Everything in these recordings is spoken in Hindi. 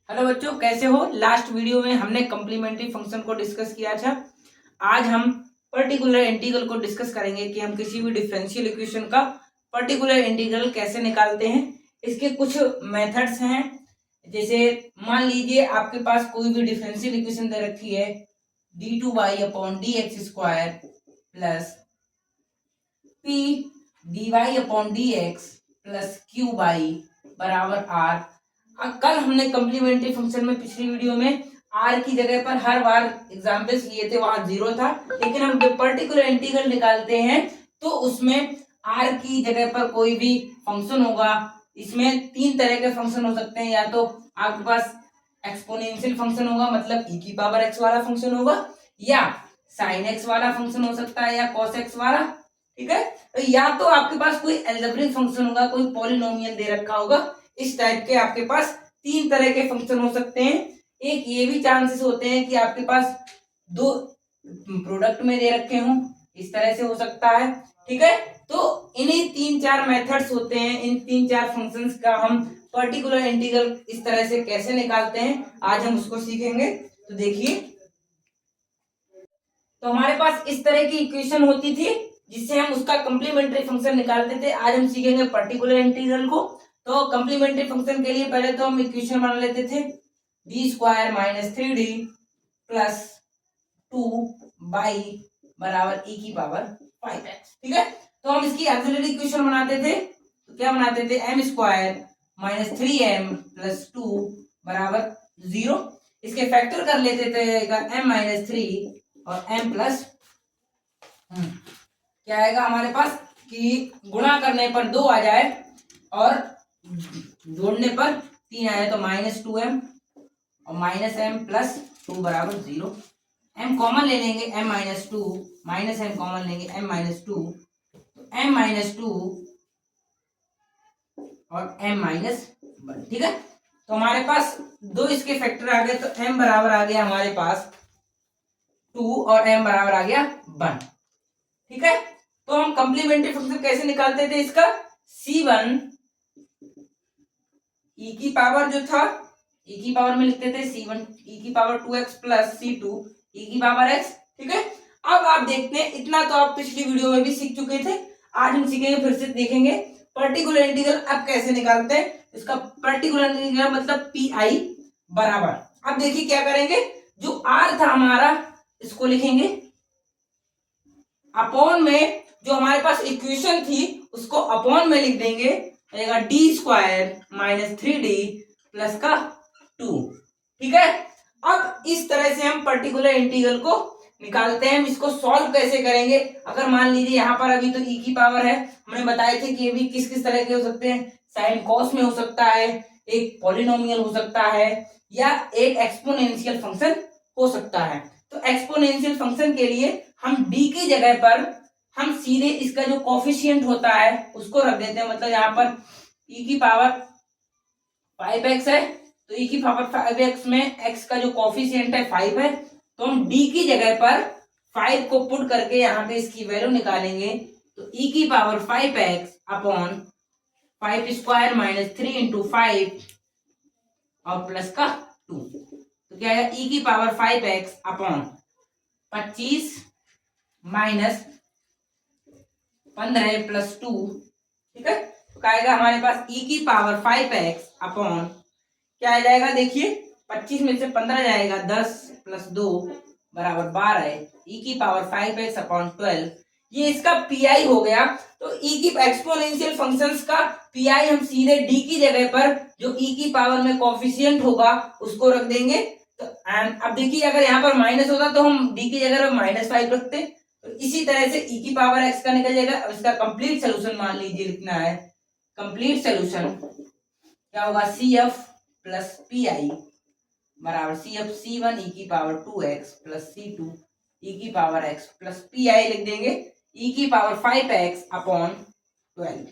हेलो बच्चों, कैसे हो। लास्ट वीडियो में हमने कम्प्लीमेंट्री फंक्शन को डिस्कस किया था। आज हम पर्टिकुलर इंटीग्रल को डिस्कस करेंगे कि हम किसी भी डिफरेंशियल इक्वेशन का पर्टिकुलर इंटीग्रल कैसे निकालते हैं। इसके कुछ मेथड्स हैं। जैसे मान लीजिए आपके पास कोई भी डिफरेंशियल इक्वेशन दे रखी है d2y/dx² plus p dy/dx plus qy बराबर r। कल हमने कम्प्लीमेंट्री फंक्शन में पिछली वीडियो में आर की जगह पर हर बार एग्जाम्पल्स लिए थे, वहां जीरो था। लेकिन हम जब पर्टिकुलर इंटीग्रल निकालते हैं तो उसमें आर की जगह पर कोई भी फंक्शन होगा। इसमें तीन तरह के फंक्शन हो सकते हैं। या तो आपके पास एक्सपोनेंशियल फंक्शन होगा, मतलब e की पावर x वाला फंक्शन होगा, या साइन x वाला फंक्शन हो सकता है, या cos x वाला। ठीक है, तो या तो आपके पास कोई अलजेब्रिक फंक्शन होगा, कोई पॉलिनोमियल दे रखा होगा। इस टाइप के आपके पास तीन तरह के फंक्शन हो सकते हैं। एक ये भी चांसेस होते हैं कि आपके पास दो प्रोडक्ट में दे रखे हों, इस तरह से हो सकता है। ठीक है, तो इन्हीं तीन चार मेथड्स होते हैं। इन तीन चार फंक्शंस का हम पर्टिकुलर इंटीग्रल इस तरह से कैसे निकालते हैं, आज हम उसको सीखेंगे। तो देखिए, तो हमारे पास इस तरह की इक्वेशन होती थी जिससे हम उसका कम्प्लीमेंट्री फंक्शन निकालते थे। आज हम सीखेंगे पर्टिकुलर इंटीग्रल को। तो कम्प्लीमेंट्री फंक्शन के लिए पहले तो हम इक्वेशन बना लेते थे d² - 3d प्लस 2y बराबर e की पावर 5x। ठीक है, तो हम इसकी ऑक्सिलरी इक्वेशन बनाते थे। तो क्या बनाते थे, m² - 3m प्लस 2 बराबर 0। इसके फैक्टर कर लेते थे, m-3 और m प्लस क्या आएगा हमारे पास कि गुणा करने पर 2 आ जाए और जोड़ने पर 3 आए, तो -2m और -m प्लस 2 बराबर 0। m कॉमन ले लेंगे, m-2 माइनस m कॉमन लेंगे, m-2 तो m-2 और m-1। ठीक है, तो हमारे पास दो इसके फैक्टर आ गए, तो m बराबर आ गया हमारे पास 2 और m बराबर आ गया 1। ठीक है, तो हम कम्प्लीमेंट्री फंक्शन कैसे निकालते थे इसका, c1 e की पावर जो था e की पावर में लिखते थे c1 e की power 2x plus c2 e की पावर x। ठीक है, अब आप देखते हैं, इतना तो आप पिछली वीडियो में भी सीख चुके थे। आज हम सीखेंगे, फिर से देखेंगे पर्टिकुलर इंटीग्रल अब कैसे निकालते हैं। इसका पर्टिकुलर इंटीग्रल मतलब पी आई बराबर। अब देखिए क्या करेंगे, जो r था हमारा इसको लिखेंगे अपॉन में, जो हमारे पास इक्वेशन थी उसको अपॉन में लिख देंगे, d² - 3d प्लस का 2। ठीक है, अब इस तरह से हम पर्टिकुलर इंटीग्रल को निकालते हैं। हम इसको सॉल्व कैसे करेंगे, अगर मान लीजिए यहाँ पर अभी तो e की पावर है, हमने बताए थे कि ये भी किस किस तरह के हो सकते हैं, साइन कॉस में हो सकता है, एक पॉलिनोमियल हो सकता है, या एक एक्सपोनेंशियल फंक्शन हो सकता है। तो एक्सपोनेंशियल फंक्शन के लिए हम d की जगह पर हम सीधे इसका जो कोफिशिएंट होता है उसको रख देते हैं। मतलब यहाँ पर e की पावर 5x है, तो e की पावर 5x में x का जो कोफिशिएंट है 5 है, तो हम d की जगह पर 5 को पुट करके यहाँ पे इसकी वैल्यू निकालेंगे। तो e की पावर 5x अपॉन 5² - 3 × 5 और प्लस का 2, तो क्या है e की power 5x upon 25 minus 15 plus 2। ठीक है, तो क्या आएगा हमारे पास e की पावर 5x अपॉन क्या आ जाएगा, देखिए 25 में से 15 जाएगा, 10 प्लस 2 बराबर 12 है, e की पावर 5x अपॉन 12। ये इसका पीआई हो गया। तो e की एक्सपोनेंशियल फंक्शंस का पीआई हम सीधे d की जगह पर जो e की पावर में कोफिशिएंट होगा उसको रख देंगे। तो अब देखिए, अगर यहाँ पर माइनस होता तो हम d की जगह पर -5 रखते। तो इसी तरह से e की पावर x का निकल जाएगा। अब इसका कंप्लीट सोल्यूशन मान लीजिए लिखना है, कंप्लीट सोल्यूशन क्या होगा, CF प्लस PI बराबर CF C1 e की power 2x plus C2 e की पावर x प्लस PI लिख देंगे e की पावर 5x अपॉन 12।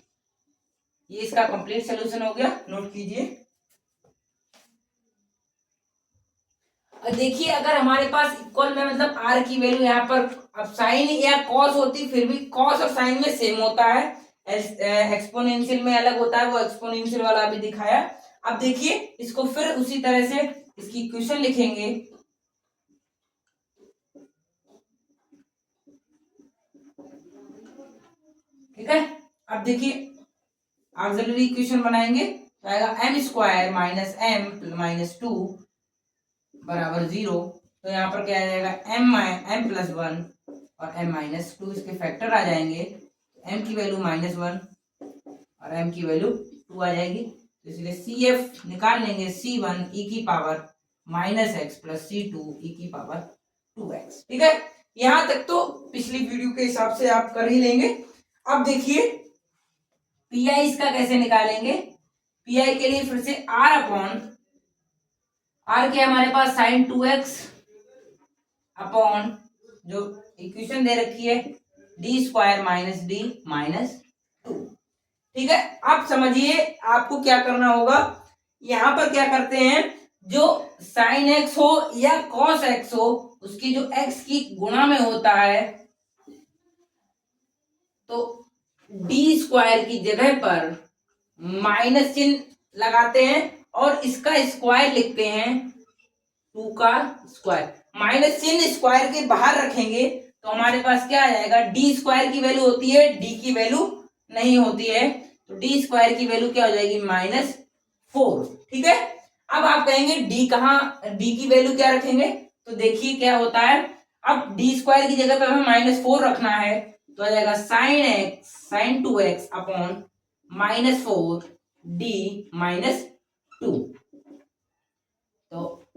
ये इसका कंप्लीट सोल्यूशन हो गया, नोट कीजिए। अब देखिए, अगर हमारे पास इक्वल में मतलब r की वैल्यू यहाँ पर अब साइन या कॉस होती, फिर भी कॉस और साइन में सेम होता है, एक्सपोनेंशियल में अलग होता है, वो एक्सपोनेंशियल वाला अभी दिखाया। अब देखिए इसको फिर उसी तरह से इसकी इक्वेशन लिखेंगे। ठीक है, अब देखिए ऑक्सिलरी इक्वेशन बनाएंगे तो आएगा M square minus M minus two बराबर 0। तो यहाँ पर क्या आ जाएगा एम प्लस 1 और एम माइनस 2, इसके फैक्टर आ जाएंगे। एम की वैल्यू -1 और एम की वैल्यू 2 आ जाएगी, तो इसलिए सी एफ निकाल लेंगे C1 e की power -x plus C2 e की पावर 2x। ठीक है, यहां तक तो पिछली वीडियो के हिसाब से आप कर ही लेंगे। अब देखिए पीआई इसका कैसे निकालेंगे। पीआई के लिए फिर से आर क्या हमारे पास sin 2x अपॉन जो इक्वेशन दे रखी है D square minus D minus 2। ठीक है, आप समझिए आपको क्या करना होगा। यहां पर क्या करते हैं, जो साइन एक्स हो या कॉस एक्स हो उसकी जो एक्स की गुणा में होता है तो डी स्क्वायर की जगह पर माइनस चिन्ह लगाते हैं और इसका स्क्वायर लिखते हैं 2 का स्क्वायर। माइनस चिन्ह स्क्वायर के बाहर रखेंगे तो हमारे पास क्या आ जाएगा, डी स्क्वायर की वैल्यू होती है, डी की वैल्यू नहीं होती है, तो डी स्क्वायर की वैल्यू क्या हो जाएगी -4। ठीक है, अब आप कहेंगे डी कहाँ, डी की वैल्यू क्या रखेंगे, तो देखिए क्या होता है। अब डी स्क्वायर की जगह पर हमें -4 रखना है तो आ जाएगा sin 2x अपॉन -4 डी -2। तो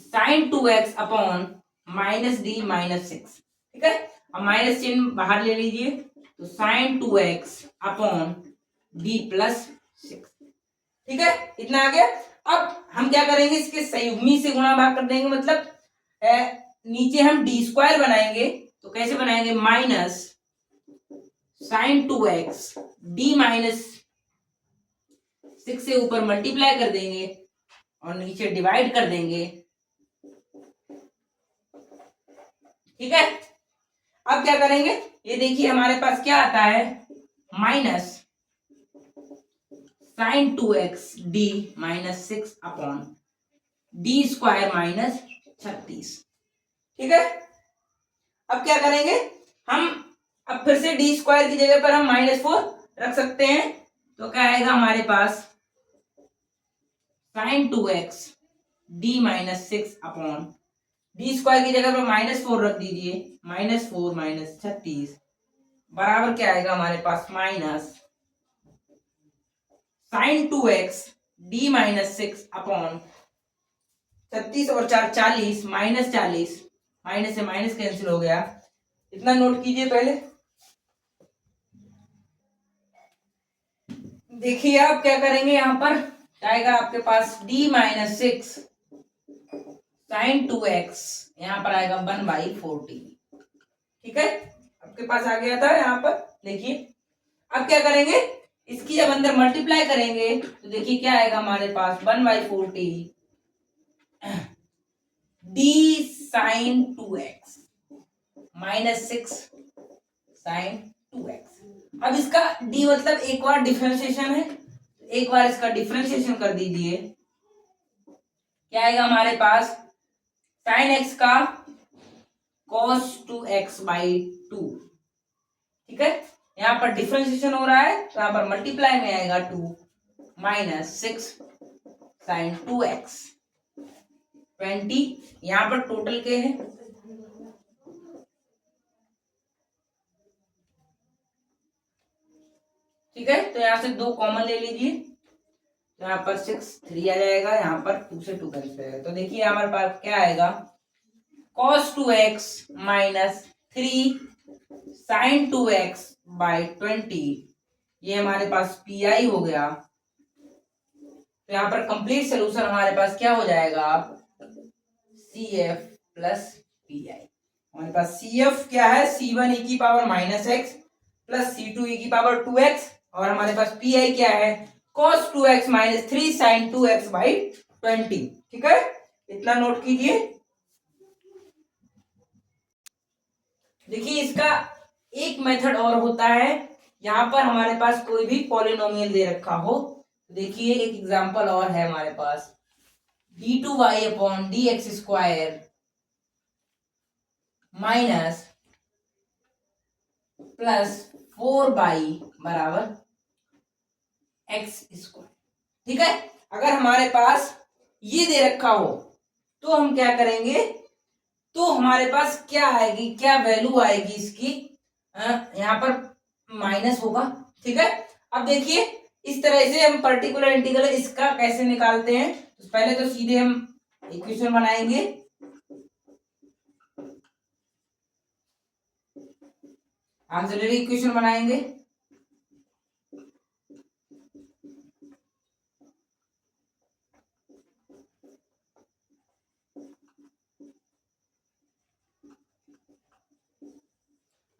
sin 2x अपॉन -d -6। ठीक है, अब माइनस चिन्ह बाहर ले लीजिए तो sin 2x अपॉन d +6। ठीक है, इतना आ गया। अब हम क्या करेंगे, इसके संयुग्मी से गुणा भाग कर देंगे, मतलब नीचे हम डी स्क्वायर बनाएंगे तो कैसे बनाएंगे, माइनस sin 2x d -6 से ऊपर मल्टीप्लाई कर देंगे और नीचे डिवाइड कर देंगे। ठीक है, अब क्या करेंगे, ये देखिए हमारे पास क्या आता है minus sin 2x d -6 upon D square -36। ठीक है, अब क्या करेंगे हम, अब फिर से डी स्क्वायर की जगह पर हम -4 रख सकते हैं तो क्या आएगा हमारे पास sin 2x d -6 upon D square की जगह पर -4 रख दीजिए, -4 -36 बराबर क्या आएगा हमारे पास minus sin 2x d -6 upon 36 और 4 40 -40, माइनस से माइनस कैंसिल हो गया। इतना नोट कीजिए पहले। देखिए आप क्या करेंगे, यहां पर आएगा आपके पास d -6 sin 2x, यहां पर आएगा 1/40। ठीक है, आपके पास आ गया था यहाँ पर। देखिए अब क्या करेंगे, इसकी जब अंदर मल्टीप्लाई करेंगे तो देखिए क्या आएगा हमारे पास 1/40 d sin 2x -6 sin 2x। अब इसका d मतलब एक बार डिफरेंशिएशन है, एक बार इसका डिफरेंशिएशन कर दीजिए, क्या आएगा हमारे पास sin x का cos 2x/2। ठीक है, यहाँ पर डिफरेंशिएशन हो रहा है तो यहाँ पर मल्टीप्लाई में आएगा 2 -6 sin 2x 20। यहाँ पर टोटल के हैं, ठीक है, तो यहाँ से 2 कॉमन ले लीजिए तो यहाँ पर 6 3 आ जाएगा, यहाँ पर 2 से 2 कैंसिल आएगा। तो देखिए हमारे पास क्या आएगा cos 2x -3 sin 2x/20, ये हमारे पास पीआई हो गया। तो यहाँ पर कंप्लीट सोल्यूशन हमारे पास क्या हो जाएगा, CF प्लस पीआई। हमारे पास CF क्या है, C1 e की power -x plus C2 e की पावर 2x, और हमारे पास पीआई क्या है cos 2x -3 sin 2x/20। ठीक है, इतना नोट कीजिए। देखिए इसका एक मेथड और होता है, यहाँ पर हमारे पास कोई भी पॉलिनोमियल दे रखा हो देखिए एक एग्जांपल और है हमारे पास, d2y upon D x square minus plus 4y बराबर एक्स स्क्वायर। ठीक है, अगर हमारे पास ये दे रखा हो तो हम क्या करेंगे, तो हमारे पास क्या आएगी, क्या वैल्यू आएगी इसकी, यहाँ पर माइनस होगा। ठीक है, अब देखिए इस तरह से हम पर्टिकुलर इंटीग्रल इसका कैसे निकालते हैं। तो पहले तो सीधे हम इक्वेशन बनाएंगे, ऑक्सिलरी इक्वेशन बनाएंगे।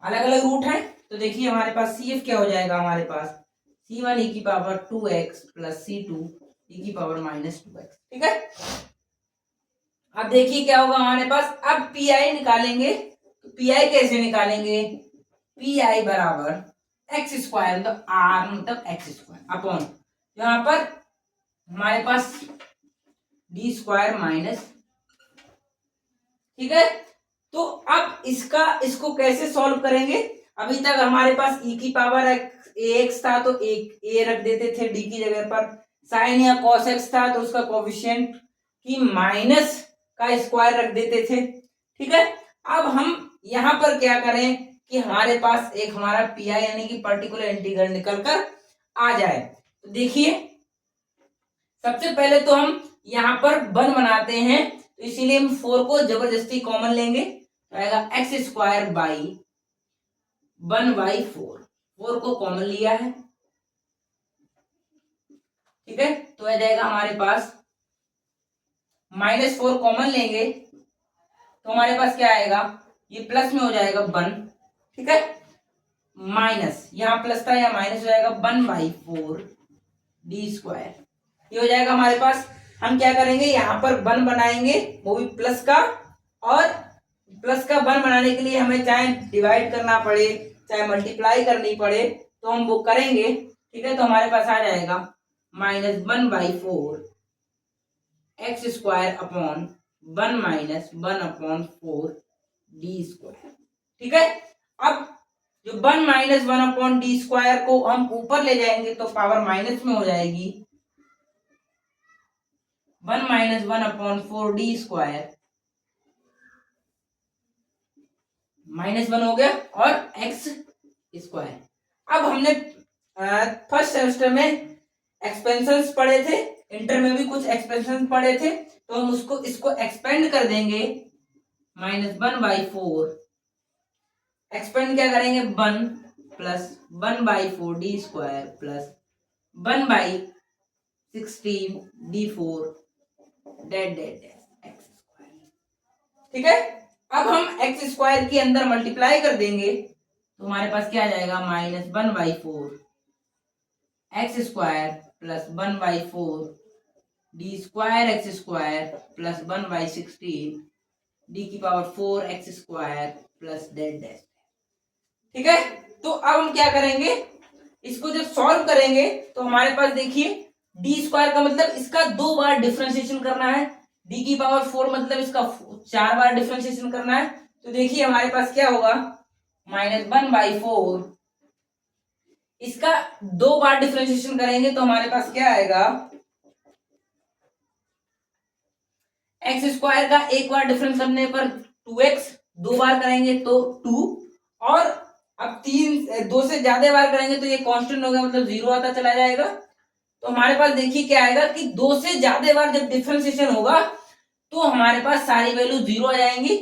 अलग अलग रूट है, तो देखिए हमारे पास सी एफ क्या हो जाएगा, हमारे पास c1 e की power 2x plus c2 e की पावर माइनस 2x। ठीक है, अब देखिए क्या होगा हमारे पास, अब पी आई निकालेंगे। तो पी आई कैसे निकालेंगे, पी आई बराबर एक्स स्क्वायर मतलब आर मतलब एक्स स्क्वायर अपॉन यहाँ पर हमारे पास डी स्क्वायर माइनस। ठीक है, तो अब इसको कैसे सॉल्व करेंगे, अभी तक हमारे पास e की पावर एक्स था तो एक ए रख देते थे डी की जगह पर, साइन या कॉस एक्स था तो उसका कोफिशिएंट की माइनस का स्क्वायर रख देते थे। ठीक है, अब हम यहां पर क्या करें कि हमारे पास एक हमारा पी आई यानी कि पर्टिकुलर इंटीग्रल निकल कर आ जाए। तो देखिए सबसे पहले तो हम यहां पर वन बनाते हैं, तो इसीलिए हम 4 को जबरदस्ती कॉमन लेंगे, तो आएगा एक्स स्क्वायर बाई 1/4, 4 को कॉमन लिया है। ठीक है, तो आ जाएगा हमारे पास -4 कॉमन लेंगे तो हमारे पास क्या आएगा, ये प्लस में हो जाएगा 1। ठीक है, माइनस यहाँ प्लस था या माइनस हो जाएगा 1/4 डी स्क्वायर, ये हो जाएगा हमारे पास। हम क्या करेंगे यहाँ पर 1 बनाएंगे, वो भी प्लस का, और प्लस का 1 बनाने के लिए हमें चाहे डिवाइड करना पड़े चाहे मल्टीप्लाई करनी पड़े तो हम वो करेंगे। ठीक है, तो हमारे पास आ जाएगा -1/4 x square upon 1 - 1/4 d square. ठीक है, अब जो 1 - 1/डी स्क्वायर को हम ऊपर ले जाएंगे तो पावर माइनस में हो जाएगी, 1 - 1/4 डी स्क्वायर -1 हो गया और एक्स स्क्वायर। अब हमने फर्स्ट सेमेस्टर में एक्सपेंशंस पढ़े थे, इंटर में भी कुछ एक्सपेंशन पढ़े थे, तो हम इसको एक्सपेंड कर देंगे, -1/4 एक्सपेंड क्या करेंगे 1 plus 1/4 d square plus 1/16 d4 dead dead x square. ठीक है, अब हम एक्स स्क्वायर के अंदर मल्टीप्लाई कर देंगे तो हमारे पास क्या आ जाएगा, -1/4 x square plus 1/4 d square x square plus 1/16 d की power 4 x square plus dead dash. ठीक है, तो अब हम क्या करेंगे, इसको जब सॉल्व करेंगे तो हमारे पास देखिए डी स्क्वायर का मतलब इसका 2 बार डिफरेंशिएशन करना है, डी की पावर 4 मतलब इसका 4 बार डिफरेंशिएशन करना है। तो देखिए हमारे पास क्या होगा, -1/4 इसका 2 बार डिफरेंशिएशन करेंगे तो हमारे पास क्या आएगा, एक्स स्क्वायर का एक बार डिफरेंस करने पर 2x, 2 बार करेंगे तो 2, और अब 2 से ज्यादा बार करेंगे तो ये कांस्टेंट हो गया मतलब 0 आता चला जाएगा। तो हमारे पास देखिए क्या आएगा कि 2 से ज्यादा बार जब डिफरेंशिएशन होगा तो हमारे पास सारी वैल्यू 0 आ जाएंगी।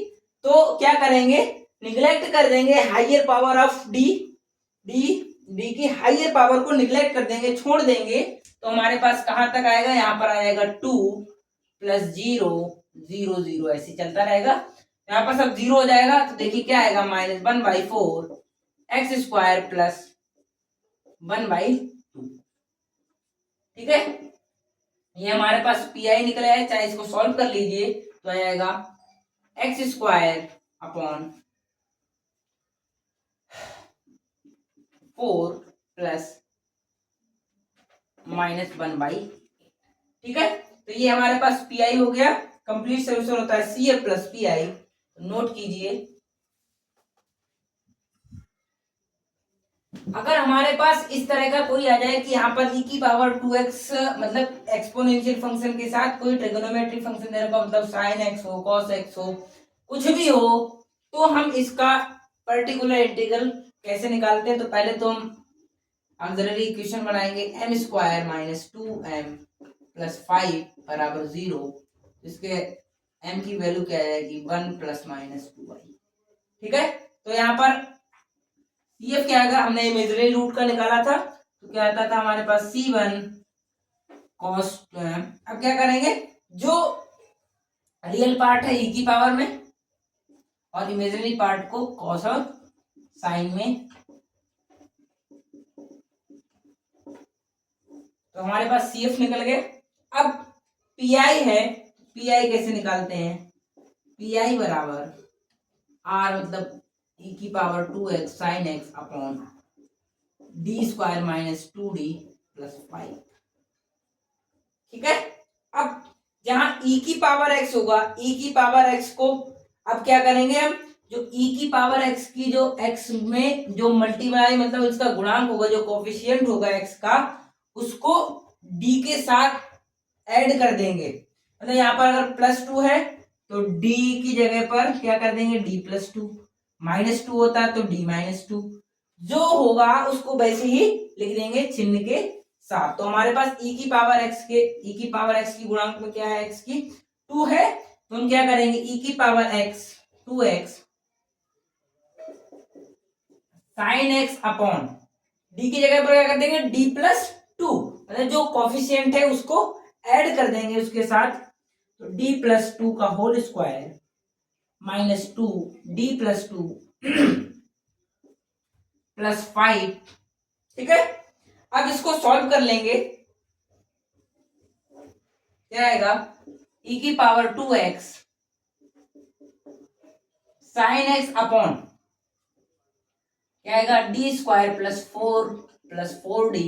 तो क्या करेंगे, निग्लेक्ट कर देंगे हाइयर पावर ऑफ डी की हाइयर पावर को निग्लेक्ट कर देंगे, छोड़ देंगे, तो हमारे पास कहां तक आएगा, यहाँ पर आ जाएगा 2 + 0 0 0 ऐसे चलता रहेगा। यहाँ पर सब 0 हो जाएगा तो देखिए क्या आएगा, -1/4 एक्स स्क्वायर प्लस 1/2। ठीक है, ये हमारे पास पी आई निकला है, चाहे इसको सॉल्व कर लीजिए तो आ जाएगा x square upon 4 plus minus 1/8। ठीक है, तो ये हमारे पास पी आई हो गया। कंप्लीट सोल्यूशन होता है C F plus P I. Note कीजिए, अगर हमारे पास इस तरह का कोई आ जाए कि यहाँ पर e की पावर 2x मतलब एक्सपोनेंशियल फंक्शन के साथ कोई ट्रिगोनोमेट्रिक फंक्शन दे रखा, मतलब साइन एक्स हो, कॉस एक्स हो, कुछ भी हो, तो हम इसका पर्टिकुलर इंटीग्रल कैसे निकालते हैं? तो पहले तो हम ऑक्सिलरी इक्वेशन बनाएंगे, M square minus 2m plus 5 बराबर 0। इसके m की वैल्यू क्या आएगी? 1 प्लस माइनस 2y। ठीक है, तो यहाँ पर CF क्या आएगा? हमने इमेजिनरी रूट का निकाला था, तो क्या आता था हमारे पास C1 cos। अब क्या करेंगे, जो रियल पार्ट है e की पावर में और इमेजिनरी पार्ट को cos और साइन में, तो हमारे पास CF निकल गए। अब PI है, PI कैसे निकालते हैं? PI बराबर R मतलब e की power 2x sine x upon D square minus 2d plus 5। ठीक है, अब जहां e की पावर x होगा, e की पावर x को अब क्या करेंगे हम, जो e की पावर x की जो x में जो मल्टीप्लाई मतलब इसका गुणांक होगा, जो कोफिशिएंट होगा x का, उसको d के साथ ऐड कर देंगे। मतलब यहाँ पर अगर +2 है तो d की जगह पर क्या कर देंगे? d+2। -2 होता है तो d-2, जो होगा उसको वैसे ही लिख देंगे चिन्ह के साथ। तो हमारे पास e की पावर x की गुणांक में क्या है? x की 2 है, तो हम क्या करेंगे? e की power x 2x sine x upon d की जगह पर क्या कर देंगे? d+2, मतलब जो कोफिशिएंट है उसको ऐड कर देंगे उसके साथ, तो d+2 का whole square minus 2 d+2 plus 5। ठीक है, अब इसको सॉल्व कर लेंगे, क्या आएगा? e की power 2x sine x upon क्या आएगा? D square plus 4d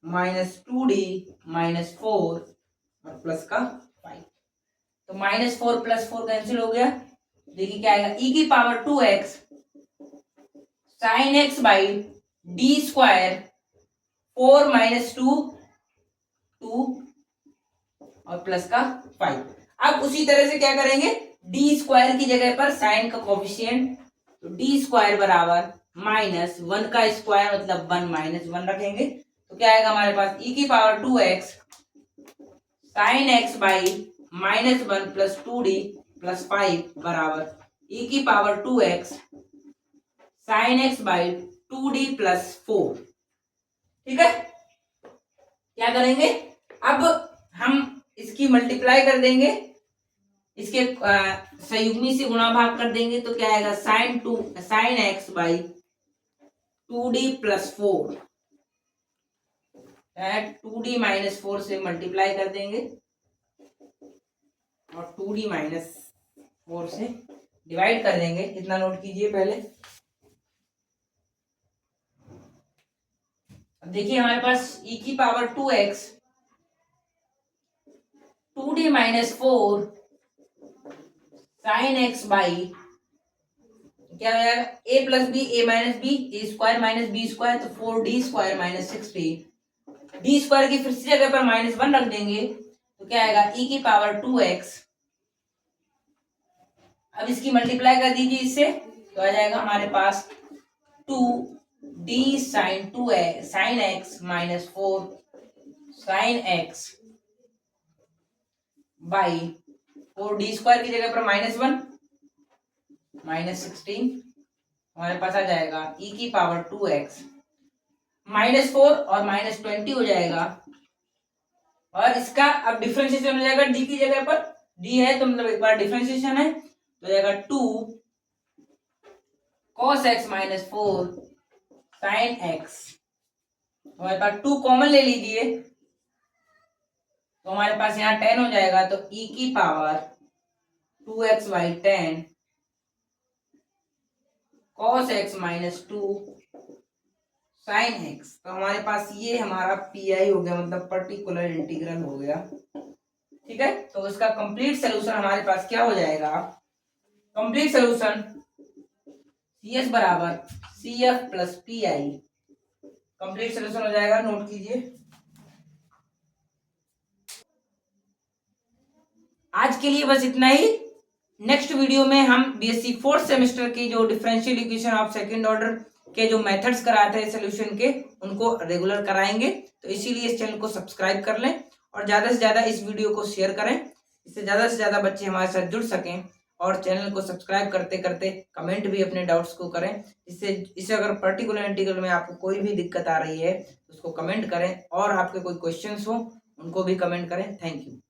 minus 2d minus 4 और प्लस का 5। तो -4 + 4 कैंसिल हो गया। देखिए क्या आएगा? e की power 2x sign x by D square 4 minus 2 और प्लस का 5। अब उसी तरह से क्या करेंगे? डी स्क्वायर की जगह पर साइन का कोफिशिएंट, तो डी स्क्वायर बराबर -1 का स्क्वायर मतलब 1 - 1 रखेंगे, तो क्या आएगा हमारे पास? e की power 2x sign x by -1 plus 2d plus 5 बराबर e की power 2x sign x by 2d plus 4। ठीक है, क्या करेंगे? अब हम इसकी मल्टीप्लाई कर देंगे, इसके संयुग्मी से गुणा भाग कर देंगे, तो क्या आएगा? Sign x by 2d plus 4, 2d minus 4 से मल्टीप्लाई कर देंगे और 2d माइनस 4 से डिवाइड कर देंगे। इतना नोट कीजिए पहले। अब देखिए हमारे पास e की power 2x 2d minus 4 sine x by क्या हो जाएगा? a plus B A minus B A square minus B square, तो 4d square minus 6d। D square की फिर से जगह पर -1 रख देंगे, तो क्या आएगा? e की पावर 2x। अब इसकी मल्टीप्लाई कर दीजिए इससे, तो आ जाएगा हमारे पास 2d sine x minus 4 sine x by 4d square की जगह पर -1 -16, हमारे पास आ जाएगा e की पावर 2x -4 और -20 हो जाएगा। और इसका अब डिफरेंशिएशन हो जाएगा d की जगह पर, d है तो मतलब एक बार डिफरेंशिएशन है, तो जाएगा 2 cos x minus 4 sine x. हमारे पास 2 कॉमन ले लीजिए, तो हमारे पास यहाँ 10 हो जाएगा, तो e की power 2x by 10 cos x minus 2 sine x. तो हमारे पास ये हमारा पीआई हो गया, मतलब पर्टिकुलर इंटीग्रल हो गया। ठीक है, तो इसका कंप्लीट सोल्यूशन हमारे पास क्या हो जाएगा, कंप्लीट सोल्यूशन सी एस बराबर C F plus P I, complete solution हो जाएगा, नोट कीजिए। आज के लिए बस इतना ही। नेक्स्ट वीडियो में हम बीएससी फोर्थ सेमेस्टर के जो differential equation of second order के जो मेथड्स कराते हैं सोल्यूशन के, उनको रेगुलर कराएंगे। तो इसीलिए इस चैनल को सब्सक्राइब कर लें और ज़्यादा से ज़्यादा इस वीडियो को शेयर करें, इससे ज़्यादा से ज़्यादा बच्चे हमारे साथ जुड़ सकें। और चैनल को सब्सक्राइब करते करते कमेंट भी अपने डाउट्स को करें, इससे अगर पर्टिकुलर इंटीग्रल में आपको कोई भी दिक्कत आ रही है तो उसको कमेंट करें, और आपके कोई क्वेश्चंस हो उनको भी कमेंट करें। Thank you.